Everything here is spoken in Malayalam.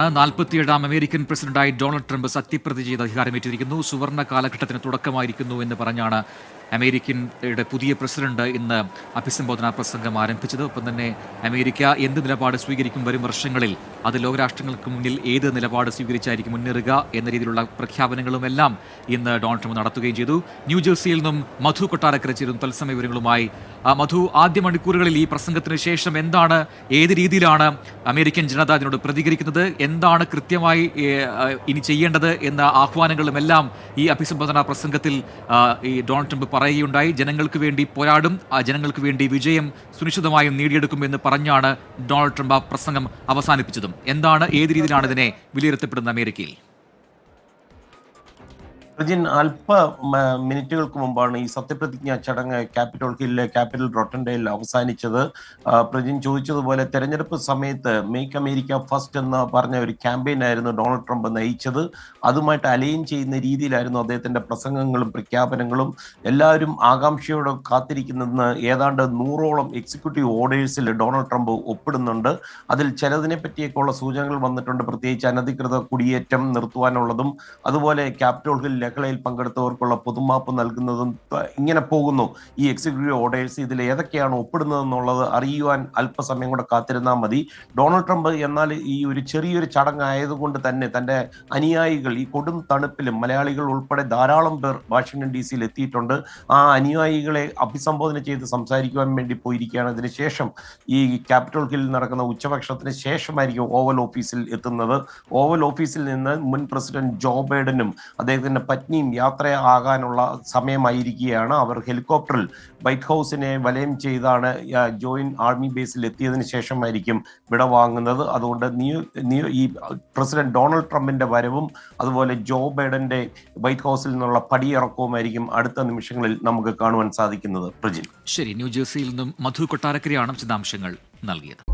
47-ാം അമേരിക്കൻ പ്രസിഡന്റായി ഡൊണാൾഡ് ട്രംപ് സത്യപ്രതിജ്ഞ ചെയ്ത് അധികാരമേറ്റിരിക്കുന്നു. സുവർണ്ണ കാലഘട്ടത്തിന് തുടക്കമായിരിക്കുന്നു എന്ന് പറഞ്ഞാണ് അമേരിക്കയുടെ പുതിയ പ്രസിഡന്റ് ഇന്ന് അഭിസംബോധനാ പ്രസംഗം ആരംഭിച്ചത്. ഒപ്പം തന്നെ അമേരിക്ക എന്ത് നിലപാട് സ്വീകരിക്കും വരും വർഷങ്ങളിൽ, അത് ലോകരാഷ്ട്രങ്ങൾക്ക് മുന്നിൽ ഏത് നിലപാട് സ്വീകരിച്ചായിരിക്കും മുന്നേറുക എന്ന രീതിയിലുള്ള പ്രഖ്യാപനങ്ങളുമെല്ലാം ഇന്ന് ഡൊണാൾഡ് ട്രംപ് നടത്തുകയും ചെയ്തു. ന്യൂജേഴ്സിയിൽ നിന്നും മധു കൊട്ടാരക്കര ചേരുന്നു തത്സമയ വിവരങ്ങളുമായി. മധു, ആദ്യ മണിക്കൂറുകളിൽ ഈ പ്രസംഗത്തിന് ശേഷം എന്താണ്, ഏത് രീതിയിലാണ് അമേരിക്കൻ ജനത അതിനോട് പ്രതികരിക്കുന്നത്, എന്താണ് കൃത്യമായി ഇനി ചെയ്യേണ്ടത് എന്ന ആഹ്വാനങ്ങളുമെല്ലാം ഈ അഭിസംബോധനാ പ്രസംഗത്തിൽ ഈ ഡൊണാൾഡ് ട്രംപ് പറയുകയുണ്ടായി. ജനങ്ങൾക്ക് വേണ്ടി പോരാടും, ജനങ്ങൾക്ക് വേണ്ടി വിജയം സുനിശ്ചിതമായും നേടിയെടുക്കും എന്ന് പറഞ്ഞാണ് ഡൊണാൾഡ് ട്രംപ് ആ പ്രസംഗം അവസാനിപ്പിച്ചതും. എന്താണ്, ഏത് രീതിയിലാണ് ഇതിനെ വിലയിരുത്തപ്പെടുന്നത് അമേരിക്കയിൽ? പ്രജിൻ, അല്പ മിനിറ്റുകൾക്ക് മുമ്പാണ് ഈ സത്യപ്രതിജ്ഞാ ചടങ്ങ് ക്യാപിറ്റൽ ഹില്ലിലെ ക്യാപിറ്റൽ റൊട്ടൻഡയിൽ അവസാനിച്ചത്. പ്രജിൻ ചോദിച്ചതുപോലെ തെരഞ്ഞെടുപ്പ് സമയത്ത് മേക്ക് അമേരിക്ക ഫസ്റ്റ് എന്ന് പറഞ്ഞ ഒരു ക്യാമ്പയിൻ ആയിരുന്നു ഡൊണാൾഡ് ട്രംപ് നയിച്ചത്. അതുമായിട്ട് അലൈൻ ചെയ്യുന്ന രീതിയിലായിരുന്നു അദ്ദേഹത്തിന്റെ പ്രസംഗങ്ങളും പ്രഖ്യാപനങ്ങളും. എല്ലാവരും ആകാംക്ഷയോടെ കാത്തിരിക്കുന്നതെന്ന് ഏതാണ്ട് 100ഓളം എക്സിക്യൂട്ടീവ് ഓർഡേഴ്സിൽ ഡൊണാൾഡ് ട്രംപ് ഒപ്പിടുന്നുണ്ട്. അതിൽ ചിലതിനെ പറ്റിയൊക്കെയുള്ള സൂചനകൾ വന്നിട്ടുണ്ട്. പ്രത്യേകിച്ച് അനധികൃത കുടിയേറ്റം നിർത്തുവാനുള്ളതും അതുപോലെ ക്യാപിറ്റൽ ഹിൽ ലഹളയിൽ പങ്കെടുത്തവർക്കുള്ള പൊതുമാപ്പ് നൽകുന്നതും ഇങ്ങനെ പോകുന്നു ഈ എക്സിക്യൂട്ടീവ് ഓർഡേഴ്സ്. ഇതിൽ ഏതൊക്കെയാണ് ഒപ്പിടുന്നതെന്നുള്ളത് അറിയുവാൻ അല്പസമയം കൂടെ കാത്തിരുന്നാൽ മതി. ഡൊണാൾഡ് ട്രംപ് എന്നാൽ ഈ ഒരു ചെറിയൊരു ചടങ്ങായതുകൊണ്ട് തന്നെ തൻ്റെ അനുയായികൾ ഈ കൊടും തണുപ്പിലും മലയാളികൾ ഉൾപ്പെടെ ധാരാളം പേർ വാഷിംഗ്ടൺ DC-യിൽ എത്തിയിട്ടുണ്ട്. ആ അനുയായികളെ അഭിസംബോധന ചെയ്ത് സംസാരിക്കുവാൻ വേണ്ടി പോയിരിക്കുകയാണ്. അതിനുശേഷം ഈ ക്യാപിറ്റൽ ഹില്ലിൽ നടക്കുന്ന ഉച്ചഭക്ഷണത്തിന് ശേഷമായിരിക്കും ഓവൽ ഓഫീസിൽ എത്തുന്നത്. ഓവൽ ഓഫീസിൽ നിന്ന് മുൻ പ്രസിഡന്റ് ജോ ബൈഡനും അദ്ദേഹത്തിന്റെ പത്നിയും യാത്രയാകാനുള്ള സമയമായിരിക്കുകയാണ്. അവർ ഹെലികോപ്റ്ററിൽ വൈറ്റ് ഹൗസിനെ വലയം ചെയ്താണ് ജോയിന്റ് ആർമി ബേസിൽ എത്തിയതിനു ശേഷമായിരിക്കും വിട വാങ്ങുന്നത്. അതുകൊണ്ട് ഈ പ്രസിഡന്റ് ഡൊണാൾഡ് ട്രംപിന്റെ വരവും അതുപോലെ ജോ ബൈഡന്റെ വൈറ്റ് ഹൗസിൽ നിന്നുള്ള പടിയിറക്കവുമായിരിക്കും അടുത്ത നിമിഷങ്ങളിൽ നമുക്ക് കാണുവാൻ സാധിക്കുന്നത്. പ്രജിൻ, ശരി. ന്യൂജേഴ്സിയിൽ നിന്നും മധു കൊട്ടാരക്കരയാണ് വിശദാംശങ്ങൾ നൽകിയത്.